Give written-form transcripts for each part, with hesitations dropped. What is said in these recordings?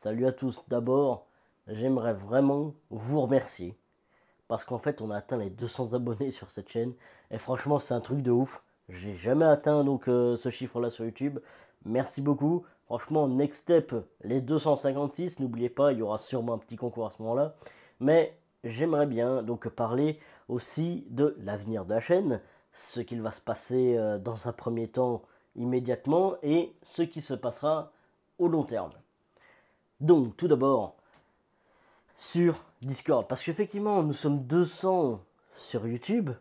Salut à tous. D'abord, j'aimerais vraiment vous remercier parce qu'en fait, on a atteint les 200 abonnés sur cette chaîne et franchement, c'est un truc de ouf. J'ai jamais atteint ce chiffre-là sur YouTube. Merci beaucoup. Franchement, next step, les 256. N'oubliez pas, il y aura sûrement un petit concours à ce moment-là. Mais j'aimerais bien donc parler aussi de l'avenir de la chaîne, ce qu'il va se passer dans un premier temps immédiatement et ce qui se passera au long terme. Donc, tout d'abord, sur Discord. Parce qu'effectivement, nous sommes 200 sur YouTube,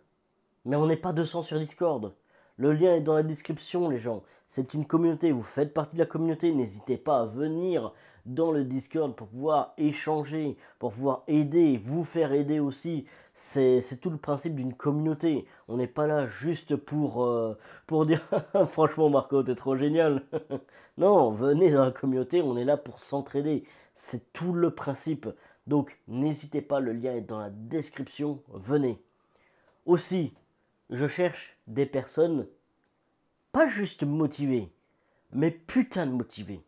mais on n'est pas 200 sur Discord. Le lien est dans la description, les gens. C'est une communauté, vous faites partie de la communauté. N'hésitez pas à venir dans le Discord pour pouvoir échanger, pour pouvoir aider, vous faire aider aussi. C'est tout le principe d'une communauté. On n'est pas là juste pour dire franchement Marco, t'es trop génial. Non, venez dans la communauté, on est là pour s'entraider. C'est tout le principe. Donc n'hésitez pas, le lien est dans la description, venez. Aussi, je cherche des personnes pas juste motivées, mais putain de motivées.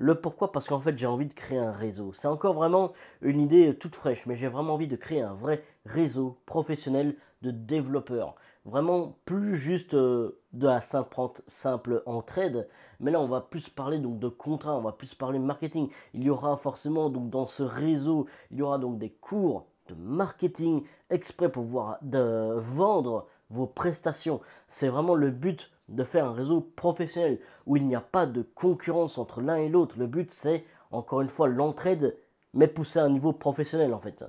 Le pourquoi, parce qu'en fait j'ai envie de créer un réseau. C'est encore vraiment une idée toute fraîche, mais j'ai vraiment envie de créer un vrai réseau professionnel de développeurs. Vraiment plus juste de la simple entraide, mais là on va plus parler donc de contrat, on va plus parler marketing. Il y aura forcément donc dans ce réseau, il y aura donc des cours de marketing exprès pour pouvoir vendre vos prestations. C'est vraiment le but de faire un réseau professionnel où il n'y a pas de concurrence entre l'un et l'autre. Le but c'est encore une fois l'entraide mais poussé à un niveau professionnel en fait.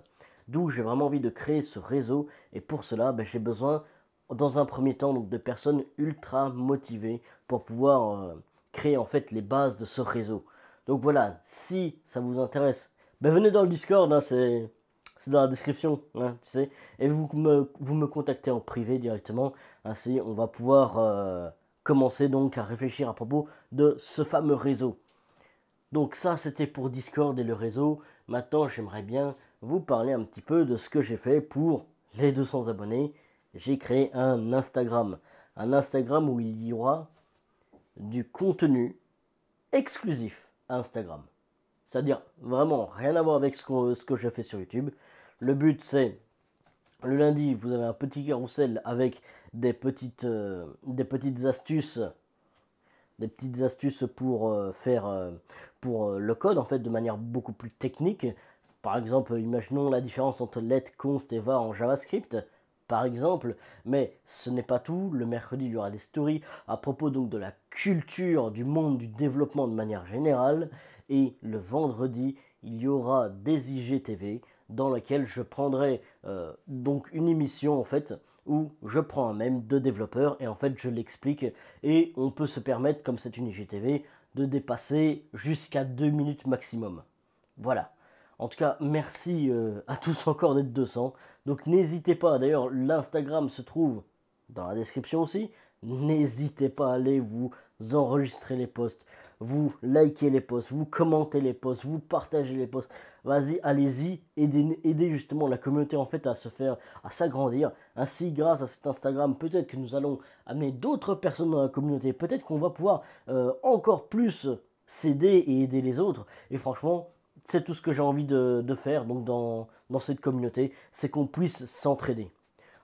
D'où j'ai vraiment envie de créer ce réseau et pour cela j'ai besoin dans un premier temps donc, de personnes ultra motivées pour pouvoir créer en fait les bases de ce réseau. Donc voilà, si ça vous intéresse, venez dans le Discord, hein, c'est dans la description, hein, tu sais. Et vous me contactez en privé directement. Ainsi, on va pouvoir commencer donc à réfléchir à propos de ce fameux réseau. Donc ça, c'était pour Discord et le réseau. Maintenant, j'aimerais bien vous parler un petit peu de ce que j'ai fait pour les 200 abonnés. J'ai créé un Instagram. Un Instagram où il y aura du contenu exclusif à Instagram. C'est-à-dire vraiment rien à voir avec ce que je fais sur YouTube. Le but c'est, le lundi, vous avez un petit carrousel avec des petites astuces. Des petites astuces pour le code en fait de manière beaucoup plus technique. Par exemple, imaginons la différence entre let, const et var en JavaScript, par exemple. Mais ce n'est pas tout. Le mercredi, il y aura des stories à propos donc de la culture du monde du développement de manière générale. Et le vendredi, il y aura des IGTV dans lequel je prendrai donc une émission en fait où je prends un mème de développeur et en fait je l'explique et on peut se permettre, comme c'est une IGTV, de dépasser jusqu'à 2 minutes maximum. Voilà. En tout cas, merci à tous encore d'être 200. Donc n'hésitez pas, d'ailleurs l'Instagram se trouve dans la description aussi. N'hésitez pas à aller vous enregistrer les posts, vous likez les posts, vous commentez les posts, vous partagez les posts. Vas-y, allez-y, aidez justement la communauté en fait à s'agrandir. Ainsi, grâce à cet Instagram, peut-être que nous allons amener d'autres personnes dans la communauté. Peut-être qu'on va pouvoir encore plus s'aider et aider les autres. Et franchement, c'est tout ce que j'ai envie de faire donc dans cette communauté, c'est qu'on puisse s'entraider.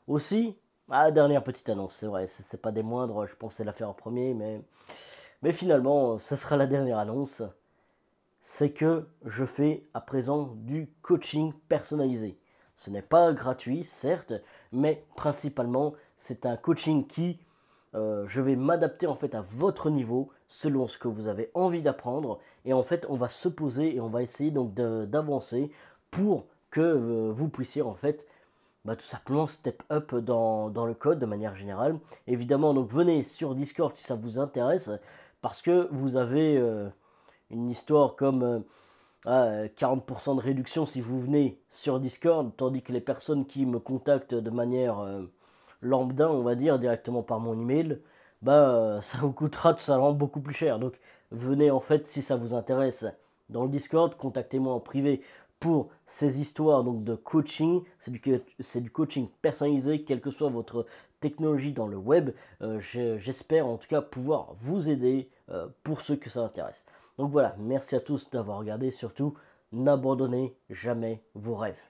Aussi, dernière petite annonce, c'est vrai, c'est pas des moindres, je pensais la faire en premier, mais finalement, ce sera la dernière annonce. C'est que je fais à présent du coaching personnalisé. Ce n'est pas gratuit, certes, mais principalement, c'est un coaching qui, je vais m'adapter en fait à votre niveau, selon ce que vous avez envie d'apprendre. Et en fait, on va se poser et on va essayer donc d'avancer pour que vous puissiez en fait tout simplement step up dans le code de manière générale. Évidemment, donc venez sur Discord si ça vous intéresse, parce que vous avez une histoire comme 40% de réduction si vous venez sur Discord, tandis que les personnes qui me contactent de manière lambda, on va dire, directement par mon email, ça vous coûtera tout simplement beaucoup plus cher. Donc venez en fait si ça vous intéresse dans le Discord, contactez-moi en privé pour ces histoires donc de coaching. C'est du coaching personnalisé, quelle que soit votre technologie dans le web. J'espère en tout cas pouvoir vous aider pour ceux que ça intéresse. Donc voilà, merci à tous d'avoir regardé. Surtout, n'abandonnez jamais vos rêves.